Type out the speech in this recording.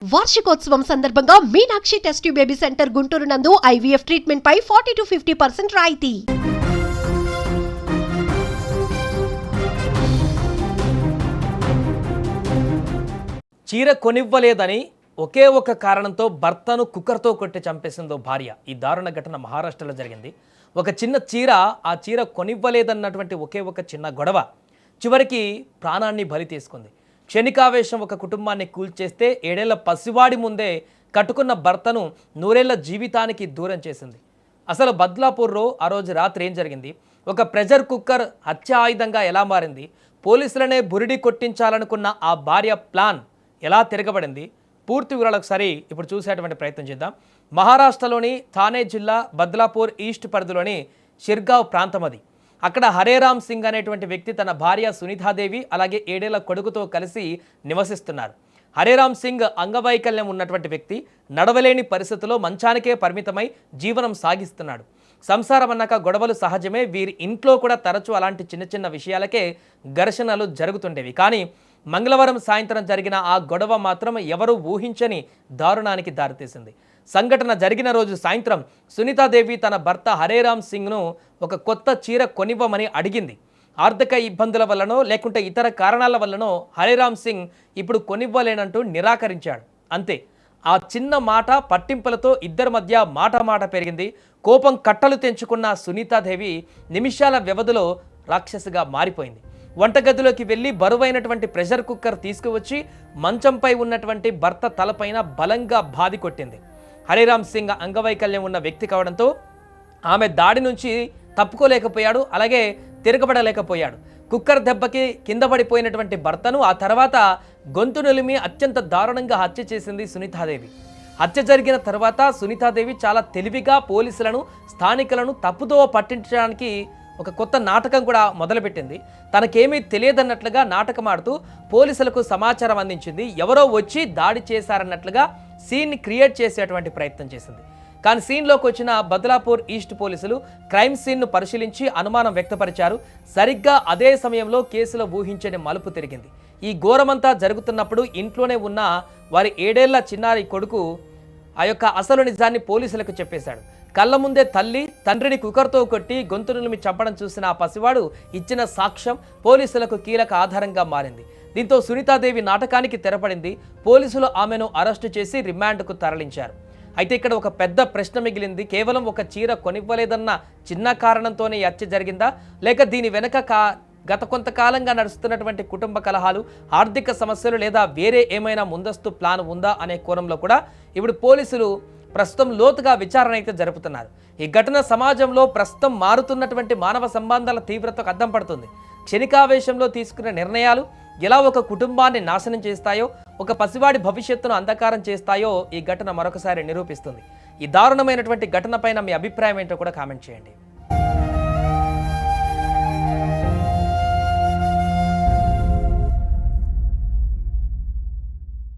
వార్షికోత్సవం సందర్భంగా Meenakshi test tube baby centre Guntur నందు ఐవీఎఫ్ ట్రీట్మెంట్ పై 40 to 50% రాయితీ. చీర కొనివ్వలేదని ఒకే ఒక కారణంతో భర్తను కుక్కర్తో కొట్టి చంపేసిందో భార్య. ఈ దారుణ ఘటన మహారాష్ట్రలో జరిగింది. ఒక చిన్న చీర, ఆ చీర కొనివ్వలేదన్నటువంటి ఒకే ఒక చిన్న గొడవ చివరికి ప్రాణాన్ని బలి తీసుకుంది. క్షణికావేశం ఒక కుటుంబాన్ని కూల్చేస్తే 7 ఏళ్ల పసివాడి ముందే కట్టుకున్న భర్తను 100 ఏళ్ల జీవితానికి దూరం చేసింది. అసలు బద్లాపూర్లో ఆ రోజు రాత్రి ఏం జరిగింది? ఒక ప్రెషర్ కుక్కర్ హత్య ఆయుధంగా ఎలా మారింది? పోలీసులనే బురిడి కొట్టించాలనుకున్న ఆ భార్య ప్లాన్ ఎలా తిరగబడింది? పూర్తి వివరాలు ఒకసారి ఇప్పుడు చూసేటువంటి ప్రయత్నం చేద్దాం. మహారాష్ట్రలోని థానే జిల్లా బద్లాపూర్ ఈస్ట్ పరిధిలోని షిర్గావ్ ప్రాంతం అది. అక్కడ హరేరామ్ సింగ్ అనేటువంటి వ్యక్తి తన భార్య సునీతాదేవి అలాగే 7 ఏళ్ల కొడుకుతో కలిసి నివసిస్తున్నారు. హరేరామ్ సింగ్ అంగవైకల్యం ఉన్నటువంటి వ్యక్తి, నడవలేని పరిస్థితుల్లో మంచానికే పరిమితమై జీవనం సాగిస్తున్నాడు. సంసారం అన్నాక గొడవలు సహజమే. వీరి ఇంట్లో కూడా తరచూ అలాంటి చిన్న చిన్న విషయాలకే ఘర్షణలు జరుగుతుండేవి. కానీ మంగళవారం సాయంత్రం జరిగిన ఆ గొడవ మాత్రం ఎవరూ ఊహించని దారుణానికి దారితీసింది. సంఘటన జరిగిన రోజు సాయంత్రం సునీతాదేవి తన భర్త హరేరామ్ సింగ్ను ఒక కొత్త చీర కొనివ్వమని అడిగింది. ఆర్థిక ఇబ్బందుల వల్లనో లేకుంటే ఇతర కారణాల వల్లనో హరేరామ్ సింగ్ ఇప్పుడు కొనివ్వలేనంటూ నిరాకరించాడు. అంతే. ఆ చిన్న మాట పట్టింపులతో ఇద్దరి మధ్య మాట పెరిగింది. కోపం కట్టలు తెంచుకున్న సునీతాదేవి నిమిషాల వ్యవధిలో రాక్షసిగా మారిపోయింది. వంటగదిలోకి వెళ్ళి బరువైనటువంటి ప్రెషర్ కుక్కర్ తీసుకువచ్చి మంచంపై ఉన్నటువంటి భర్త తలపైన బలంగా బాది కొట్టింది. హరేరామ్ సింగ్ అంగవైకల్యం ఉన్న వ్యక్తి కావడంతో ఆమె దాడి నుంచి తప్పుకోలేకపోయాడు, అలాగే తిరగబడలేకపోయాడు. కుక్కర్ దెబ్బకి కింద పడిపోయినటువంటి భర్తను ఆ తర్వాత గొంతు నులిమి అత్యంత దారుణంగా హత్య చేసింది సునీతాదేవి. హత్య జరిగిన తర్వాత సునీతాదేవి చాలా తెలివిగా పోలీసులను, స్థానికులను తప్పుదోవ పట్టించడానికి ఒక కొత్త నాటకం కూడా మొదలుపెట్టింది. తనకేమీ తెలియదన్నట్లుగా నాటకం ఆడుతూ పోలీసులకు సమాచారం అందించింది. ఎవరో వచ్చి దాడి చేశారన్నట్లుగా సీన్ని క్రియేట్ చేసేటువంటి ప్రయత్నం చేసింది. కానీ సీన్లోకి వచ్చిన బద్లాపూర్ ఈస్ట్ పోలీసులు క్రైమ్ సీన్ను పరిశీలించి అనుమానం వ్యక్తపరిచారు. సరిగ్గా అదే సమయంలో కేసులో ఊహించని మలుపు తిరిగింది. ఈ ఘోరమంతా జరుగుతున్నప్పుడు ఇంట్లోనే ఉన్న వారి 7 ఏళ్ల చిన్నారి కొడుకు ఆ యొక్క అసలు నిజాన్ని పోలీసులకు చెప్పేశాడు. కళ్ళ ముందే తల్లి తండ్రిని కుక్కర్తో కొట్టి గొంతు నులిమి చంపడం చూసిన ఆ పసివాడు ఇచ్చిన సాక్ష్యం పోలీసులకు కీలక ఆధారంగా మారింది. దీంతో సునీతాదేవి నాటకానికి తెరపడింది. పోలీసులు ఆమెను అరెస్టు చేసి రిమాండ్కు తరలించారు. అయితే ఇక్కడ ఒక పెద్ద ప్రశ్న మిగిలింది. కేవలం ఒక చీర కొనివ్వలేదన్న చిన్న కారణంతోనే హత్య జరిగిందా, లేక దీని వెనక గత కొంతకాలంగా నడుస్తున్నటువంటి కుటుంబ కలహాలు, ఆర్థిక సమస్యలు లేదా వేరే ఏమైనా ముందస్తు ప్లాన్ ఉందా అనే కోణంలో కూడా ఇప్పుడు పోలీసులు ప్రస్తుతం లోతుగా విచారణ అయితే జరుపుతున్నారు. ఈ ఘటన సమాజంలో ప్రస్తుతం మారుతున్నటువంటి మానవ సంబంధాల తీవ్రతకు అద్దం పడుతుంది. క్షణికావేశంలో తీసుకున్న నిర్ణయాలు ఎలా ఒక కుటుంబాన్ని నాశనం చేస్తాయో, ఒక పసివాడి భవిష్యత్తును అంధకారం చేస్తాయో ఈ ఘటన మరొకసారి నిరూపిస్తుంది. ఈ దారుణమైనటువంటి ఘటన పైన మీ అభిప్రాయం ఏంటో కూడా కామెంట్ చేయండి.